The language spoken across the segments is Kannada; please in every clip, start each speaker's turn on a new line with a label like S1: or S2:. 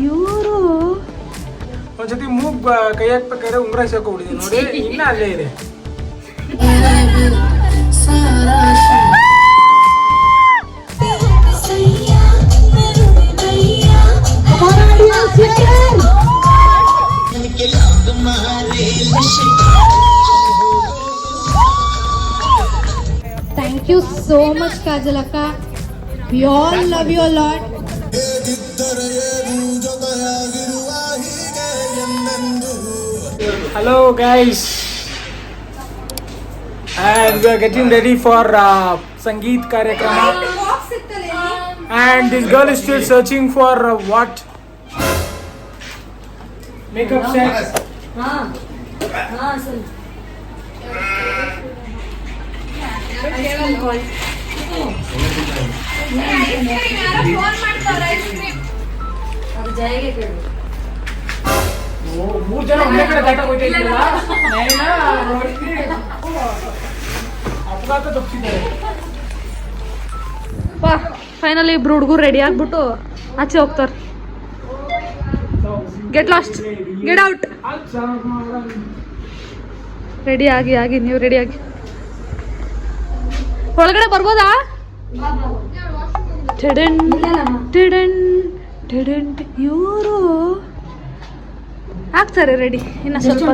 S1: ಇವರು
S2: ಒಂದ್ಸತಿ ಮೂಗ್ ಕೈ ಹಾಕ್ಬೇಕಾದ್ರೆ ಉಂಗ್ರ ಹಾಕೊಂಡಿದ್ದೀನಿ ನೋಡಿ, ಇನ್ನ ಅಲ್ಲೇ ಇದೆ.
S1: Thank you so much, Kajal Akka. We all love you a lot.
S2: Hello guys, and we are getting ready for Sangeet Karyakrama, and this girl is still searching for what? Makeup set.
S1: Finally ಇಬ್ರು ಹುಡುಗರು ರೆಡಿ ಆಗ್ಬಿಟ್ಟು ಆಚೆ ಹೋಗ್ತಾರೆ. Get lost, get out. Ready ಆಗಿ ನೀವು ರೆಡಿ ಆಗಿ ಒಳಗಡೆ ಬರ್ಬೋದಾ? ಇವರು ಆಗ್ತಾರೆ ರೆಡಿ. ಇನ್ನ ಸ್ವಲ್ಪ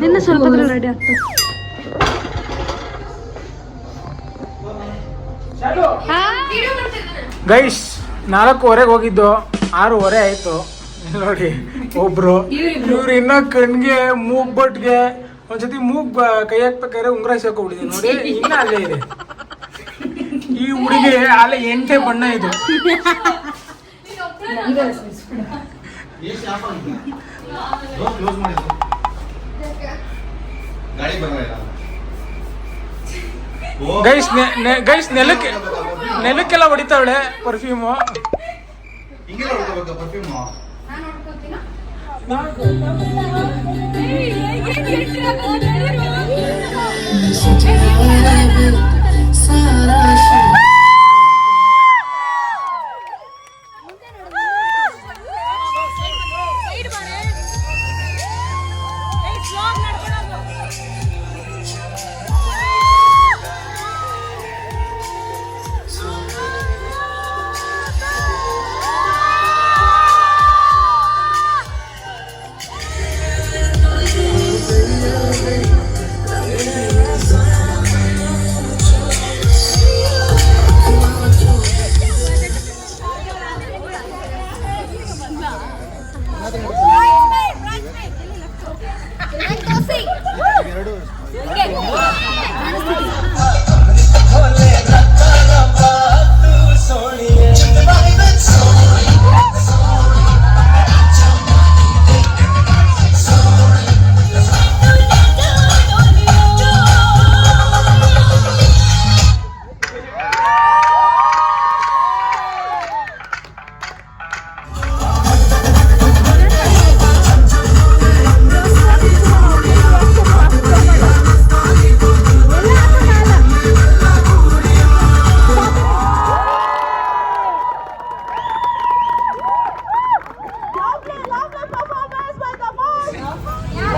S1: ಇನ್ನ ಸ್ವಲ್ಪ ರೆಡಿ ಆಗ್ತಾರೆ.
S2: ಗೈಸ್ 4:15 ಹೋಗಿದ್ದು, 6:15 ಆಯ್ತು. ನೋಡಿ ಒಬ್ರು ಇವ್ರು ಇನ್ನ ಕಣ್ಗೆ ಮೂಗ್ಬಟ್ಗೆ ಒಂದ್ಸತಿ ಮೂಗ್ ಕೈ ಹಾಕ್ಬೇಕಾದ್ರೆ ಉಂಗ್ರ ಹಾಕೊಂಡಿದ್ದೀನಿ ನೋಡಿ, ಇನ್ನ ಅಲ್ಲೇ ಇದೆ. ಈ ಹುಡುಗಿ ಅಲ್ಲೇ 8 ಬಣ್ಣ ಇದು. ಗೈಸ್ ನೆಲಕ್ಕೆಲ್ಲ ಹೊಡಿತಾವಳೆ perfume.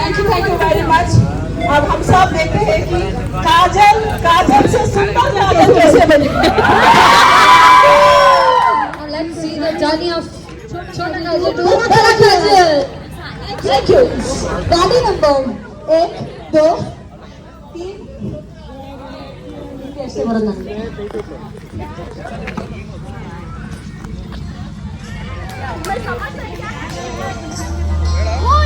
S3: Thank you very much. अब हम सब देखते हैं कि काजल से सुंदर काजल कैसे बनी।
S4: Let's see the journey of Chota Kajal to Bada Kajal. Thank you. गाड़ी नंबर 1, 2, 3 कैसे बोलना?
S5: Oh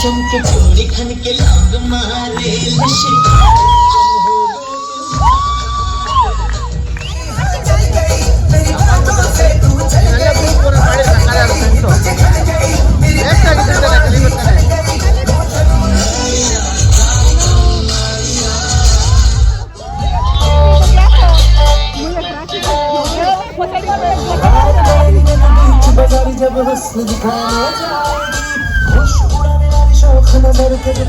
S5: चमके चोरी खन के लोग मारे नशे बाजारी जब हुस्न दिखाने जाएगी होश उड़ाने वाली शौक न बरकत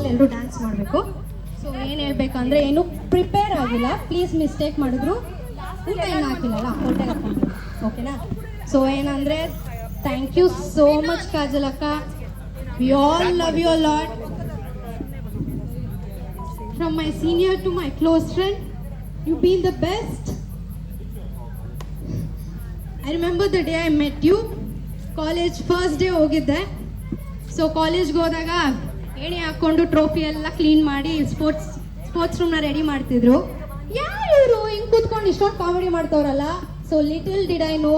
S1: ಎಲ್ಲರೂ ಡ್ಯಾನ್ಸ್ ಮಾಡಬೇಕು. ಸೊ ಏನು ಹೇಳ್ಬೇಕಂದ್ರೆ ಏನು ಪ್ರಿಪೇರ್ ಆಗಿಲ್ಲ, ಪ್ಲೀಸ್ ಮಿಸ್ಟೇಕ್ ಮಾಡಿದ್ರು ಊಟ ಏನು ಹಾಕಿಲ್ಲಲ್ಲ ಹೊಟ್ಟೆ ಹಾಕೊಂಡು ಓಕೆನಾ. ಸೊ ಏನಂದರೆ thank you so much Kajal ಅಕ್ಕ, we all love you a lot. From my senior to my close friend, you been the best. I remember the day I met you. College first day ಹೋಗಿದ್ದೆ. ಸೊ ಕಾಲೇಜ್ಗೆ ಹೋದಾಗ ಎಣೆ ಹಾಕ್ಕೊಂಡು ಟ್ರೋಫಿ ಎಲ್ಲ ಕ್ಲೀನ್ ಮಾಡಿ ಸ್ಪೋರ್ಟ್ಸ್ ರೂಮ್ನ ರೆಡಿ ಮಾಡ್ತಿದ್ರು. ಯಾರು ಇವರು ಹಿಂಗೆ ಕೂತ್ಕೊಂಡು ಇಷ್ಟೊಂದು ಕಾಮಿಡಿ ಮಾಡ್ತವ್ರಲ್ಲ. So little did I know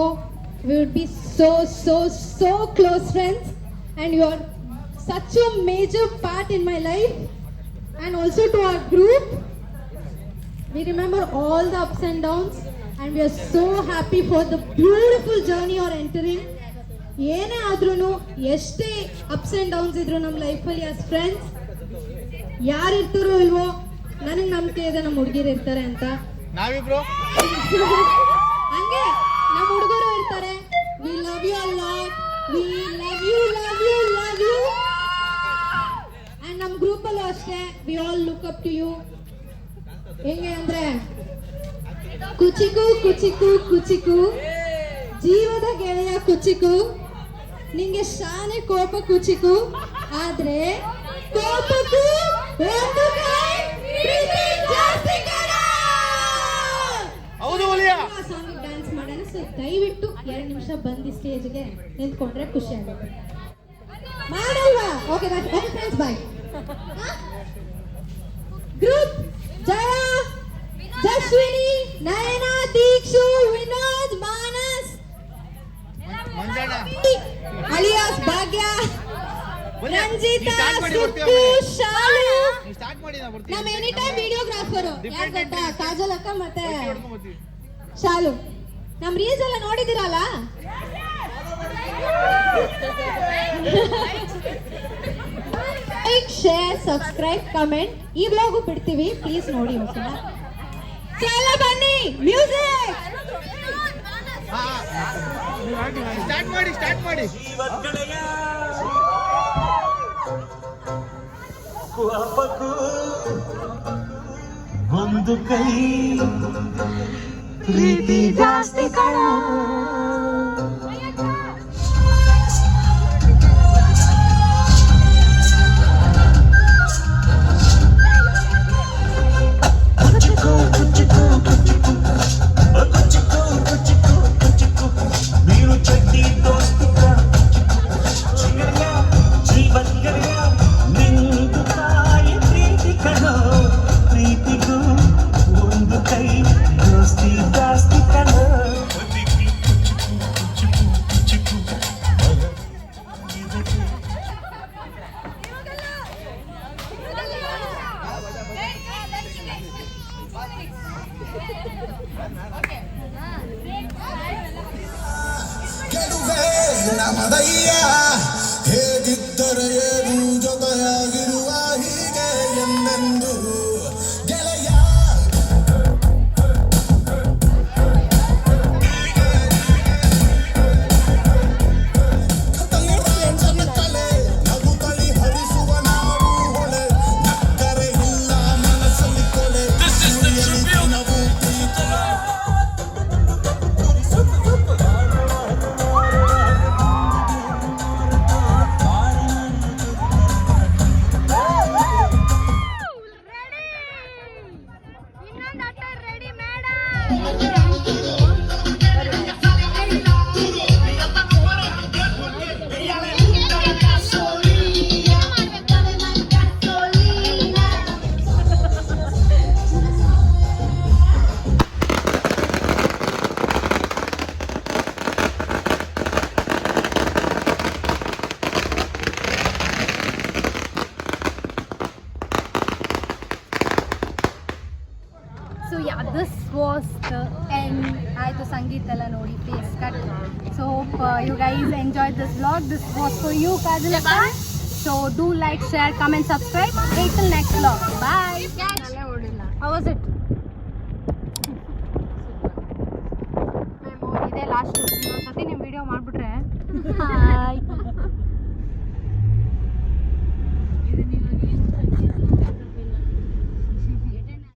S1: we would be so so so close friends and you are such a major part in my life and also to our group. We remember all the ups and downs and we are so happy for the beautiful journey are entering. ಏನೇ ಆದ್ರೂ ಎಷ್ಟೇ ಅಪ್ಸ್ ಆ್ಯಂಡ್ ಡೌನ್ಸ್ ಇದ್ರು ನಮ್ಮ ಲೈಫಲ್ಲಿ ಆಸ್ ಫ್ರೆಂಡ್ಸ್ ಯಾರು ಇರ್ತಾರೋ ಇಲ್ವೋ, ನನಗೆ ನಂಬಿಕೆ ಇದೆ ನಮ್ಮ ಹುಡುಗಿರು ಇರ್ತಾರೆ ಅಂತ.
S6: ನಾವಿಬ್ರು
S1: ಹಂಗೆ ನಮ್ಮ ಹುಡುಗರು ಇರ್ತಾರೆ. We love you a lot, we love you love you love you. And ನಮ್ಮ ಗ್ರೂಪಲ್ಲೂ ಅಷ್ಟೇ, we all look up to you. ಹೆಂಗೆ ಅಂದರೆ ಕುಚಿಕು ಕುಚಿಕು ಕುಚಿಕು, ಜೀವದ ಗೆಳೆಯ ಕುಚಿಕು, ನಿಂಗೆ ಶಾನೆ ಕೋಪ ಕುಚಿಕು, ಆದ್ರೆ ಕೋಪಕ್ಕೂ ಒಂದು ಕೈ ಪ್ರೀತಿ ಜಾಸ್ತಿ ಕಣ.
S6: ಹೌದು ಒಲಿಯ
S1: ಸಾಂಗ್ ಡ್ಯಾನ್ಸ್ ಮಾಡೋಣ. ಸೊ ದಯವಿಟ್ಟು 2 ನಿಮಿಷ ಬಂದು ಸ್ಟೇಜ್ಗೆ ನಿಂತ್ಕೊಂಡ್ರೆ ಖುಷಿ ಆಗುತ್ತೆ. ಮಾಡಲ್ವಾ? Okay friends bye. Group Jaya, Jaswini, Nayana, Deekshu, Vinod, Manas, alias Bhagya, Ranjitha, ಸುಕ್ಕು, ಶಾಲು. ನಮ್ಮ ಎನಿ ಟೈಮ್ ವಿಡಿಯೋಗ್ರಾಫರು ಯಾರು ಗೊತ್ತಾ? ಕಾಜಲ್ ಅಕ್ಕ ಮತ್ತೆ ಶಾಲು. ನಮ್ಮ ರೀಲ್ಸ್ ಎಲ್ಲ ನೋಡಿದಿರಲ್ಲ. Like, share, subscribe, comment. ಈ ಬ್ಲಾಗು ಬಿಡ್ತೀವಿ, ಪ್ಲೀಸ್ ನೋಡಿ. ಓಕೆನಾ? ಚಲ ಬನ್ನಿ, ಮ್ಯೂಸಿಕ್
S6: ಸ್ಟಾರ್ಟ್ ಮಾಡಿ
S5: ಒಂದು ಕೈ ಪ್ರೀತಿ ಜಾಸ್ತಿ ಕಣ.
S7: ನಮದಯ್ಯ ಹೇಗಿದ್ದರೆ ಏನು ಜೊತೆಯಾಗಿರುವ ಹೀಗೆ ಎಂದೆಂದು ಗೆಳೆಯ. ಕಲೆ ನಗುತ್ತಲಿ ಹರಿಸುವ ನಾವು ಹೊಳೆ, ನಕ್ಕರೆ ಇಲ್ಲ ಮನಸ್ಸಲ್ಲಿ ಕೊಲೆ. ನಾವು
S1: you guys enjoyed this vlog. This was for you, Kajal Akka. So do like, share, comment, subscribe. Wait till next vlog. Bye. How was it? ಇದೇ ಲಾಸ್ಟ್ ಸತಿ ನೀವು ವಿಡಿಯೋ ಮಾಡಿಬಿಟ್ರೆ